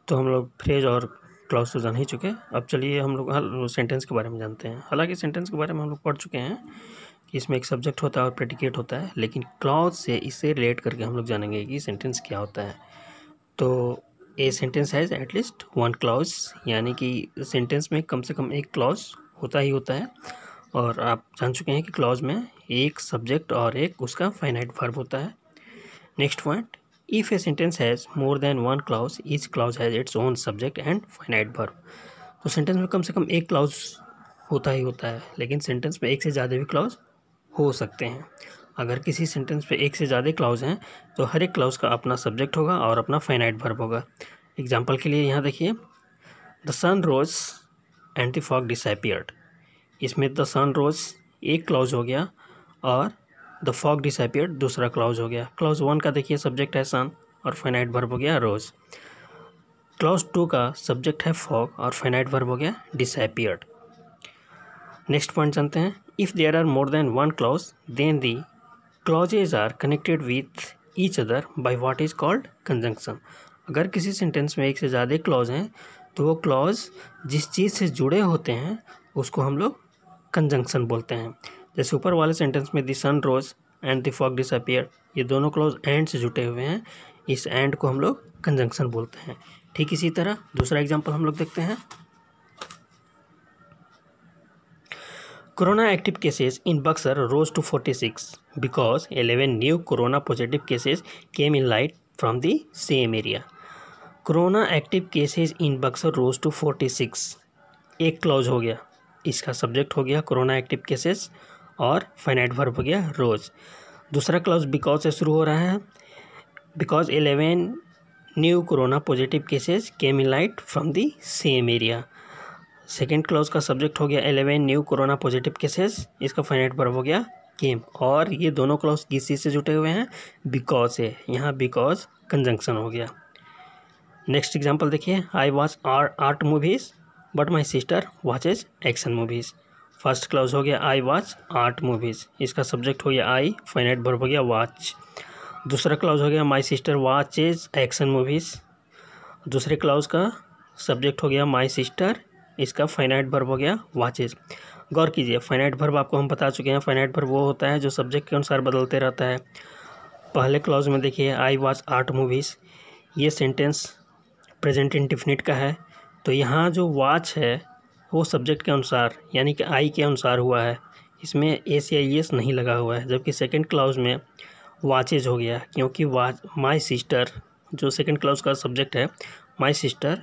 तो हम लोग फ्रेज और क्लॉज तो जान ही चुके। अब चलिए हम लोग सेंटेंस के बारे में जानते हैं। हालांकि सेंटेंस के बारे में हम लोग पढ़ चुके हैं कि इसमें एक सब्जेक्ट होता है और प्रेडिकेट होता है, लेकिन क्लॉज से इससे रिलेट करके हम लोग जानेंगे कि सेंटेंस क्या होता है। तो a sentence has at least one clause, यानी कि सेंटेंस में कम से कम एक क्लॉज होता ही होता है। और आप जान चुके हैं कि क्लॉज में एक सब्जेक्ट और एक उसका फाइनाइट वर्ब होता है। Next point, if a sentence has more than one clause, each clause has its own subject and finite verb. तो सेंटेंस में कम से कम एक क्लॉज होता ही होता है, लेकिन सेंटेंस में एक से ज़्यादा भी क्लॉज हो सकते हैं। अगर किसी सेंटेंस पे एक से ज़्यादा क्लॉज हैं तो हर एक क्लॉज का अपना सब्जेक्ट होगा और अपना फाइनाइट वर्ब होगा। एग्जाम्पल के लिए यहाँ देखिए, the sun rose and the fog disappeared. इसमें द सन रोज एक क्लॉज हो गया और द फॉग डिसअपीयर्ड दूसरा क्लॉज हो गया। क्लॉज 1 का देखिए सब्जेक्ट है सन और फाइनाइट वर्ब हो गया रोज। क्लॉज 2 का सब्जेक्ट है फॉग और फाइनाइट वर्ब हो गया डिसअपीयर्ड। नेक्स्ट पॉइंट जानते हैं, if there are more than one clause then the clauses are connected with each other by what is called conjunction. अगर किसी सेंटेंस में एक से ज़्यादा क्लॉज हैं तो वो क्लॉज जिस चीज़ से जुड़े होते हैं उसको हम लोग कंजंक्शन बोलते हैं। जैसे ऊपर वाले सेंटेंस में the sun rose and the fog disappeared, ये दोनों क्लॉज एंड से जुटे हुए हैं, इस एंड को हम लोग कंजंक्शन बोलते हैं। ठीक इसी तरह दूसरा एग्जाम्पल हम लोग देखते हैं। Corona active cases in Buxar rose to 46 because 11 new corona positive cases came in light from the same area. Corona active cases in Buxar rose to 46। एक क्लॉज हो गया, इसका सब्जेक्ट हो गया कोरोना एक्टिव केसेस और finite verb हो गया रोज। दूसरा क्लॉज बिकॉज से शुरू हो रहा है, because 11 new corona positive cases came in light from the same area. Second clause का सब्जेक्ट हो गया 11 न्यू कोरोना पॉजिटिव केसेस, इसका फाइनाइट वर्ब हो गया केम। और ये दोनों क्लॉज किस चीज़ से जुटे हुए हैं, बिकॉज से, यहाँ बिकॉज कंजंक्शन हो गया। नेक्स्ट एग्जांपल देखिए, I watch art movies but my sister watches action movies. First clause हो गया आई वॉच आर्ट मूवीज़, इसका सब्जेक्ट हो गया आई, फाइनाइट वर्ब हो गया वॉच। दूसरा क्लॉज हो गया my sister watches action movies, दूसरे क्लॉज का सब्जेक्ट हो गया माई सिस्टर, इसका फाइनाइट वर्ब हो गया वॉचेज। गौर कीजिए, फाइनाइट वर्ब आपको हम बता चुके हैं, फाइनाइट वर्ब वो होता है जो सब्जेक्ट के अनुसार बदलते रहता है। पहले क्लॉज में देखिए आई वॉच आर्ट मूवीज़, ये सेंटेंस प्रेजेंट इंडेफिनिट का है, तो यहाँ जो वॉच है वो सब्जेक्ट के अनुसार यानी कि आई के अनुसार हुआ है, इसमें एस या एस नहीं लगा हुआ है। जबकि सेकेंड क्लॉज में वॉचेज हो गया, क्योंकि वॉच माई सिस्टर जो सेकेंड क्लॉज का सब्जेक्ट है माई सिस्टर,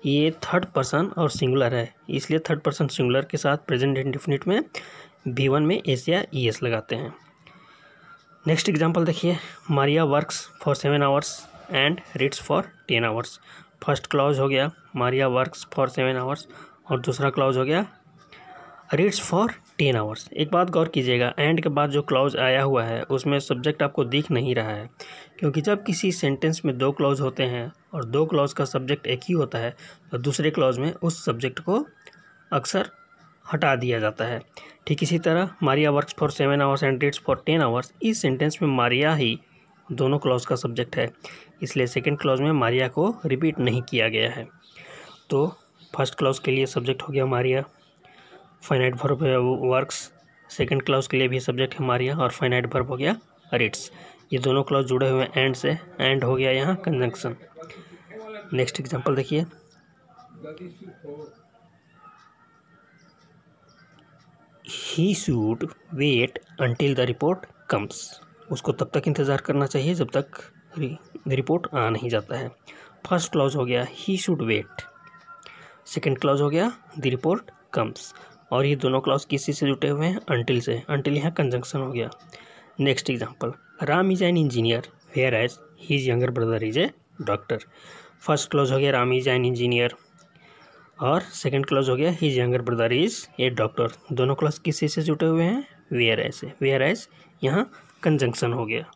ये थर्ड पर्सन और सिंगुलर है, इसलिए थर्ड पर्सन सिंगुलर के साथ प्रेजेंट इंडेफिनिट में V1 में एस या ES लगाते हैं। नेक्स्ट एग्जांपल देखिए, Maria works for 7 hours and reads for 10 hours. First clause हो गया मारिया वर्क्स फॉर 7 आवर्स और दूसरा क्लॉज हो गया रीड्स फॉर 10 आवर्स। एक बात गौर कीजिएगा, एंड के बाद जो क्लॉज आया हुआ है उसमें सब्जेक्ट आपको दिख नहीं रहा है, क्योंकि जब किसी सेंटेंस में दो क्लॉज होते हैं और दो क्लॉज का सब्जेक्ट एक ही होता है तो दूसरे क्लॉज में उस सब्जेक्ट को अक्सर हटा दिया जाता है। ठीक इसी तरह Maria works for 7 hours and reads for 10 hours, इस सेंटेंस में मारिया ही दोनों क्लॉज का सब्जेक्ट है, इसलिए सेकेंड क्लॉज में मारिया को रिपीट नहीं किया गया है। तो फर्स्ट क्लॉज के लिए सब्जेक्ट हो गया मारिया, फाइनाइट वर्ब है वर्क्स, सेकंड क्लॉज के लिए भी सब्जेक्ट है मारिया और फाइनाइट वर्ब हो गया रीड्स। ये दोनों क्लॉज जुड़े हुए एंड से, एंड हो गया यहाँ कंजंक्शन। नेक्स्ट एग्जांपल देखिए, he should wait until the report comes. उसको तब तक इंतज़ार करना चाहिए जब तक रिपोर्ट आ नहीं जाता है। फर्स्ट क्लॉज हो गया he should wait, second clause हो गया द रिपोर्ट कम्स, और ये दोनों क्लॉज किसी से जुटे हुए हैं, अंटिल से, अंटिल यहाँ कंजंक्शन हो गया। Next example, Ram is an engineer whereas his younger brother is a doctor. First clause हो गया राम इज एन इंजीनियर और सेकंड क्लॉज हो गया his younger brother is a doctor. दोनों क्लॉज किसी से जुटे हुए हैं, वेयर एज से, वेयर एज यहाँ कंजंक्शन हो गया।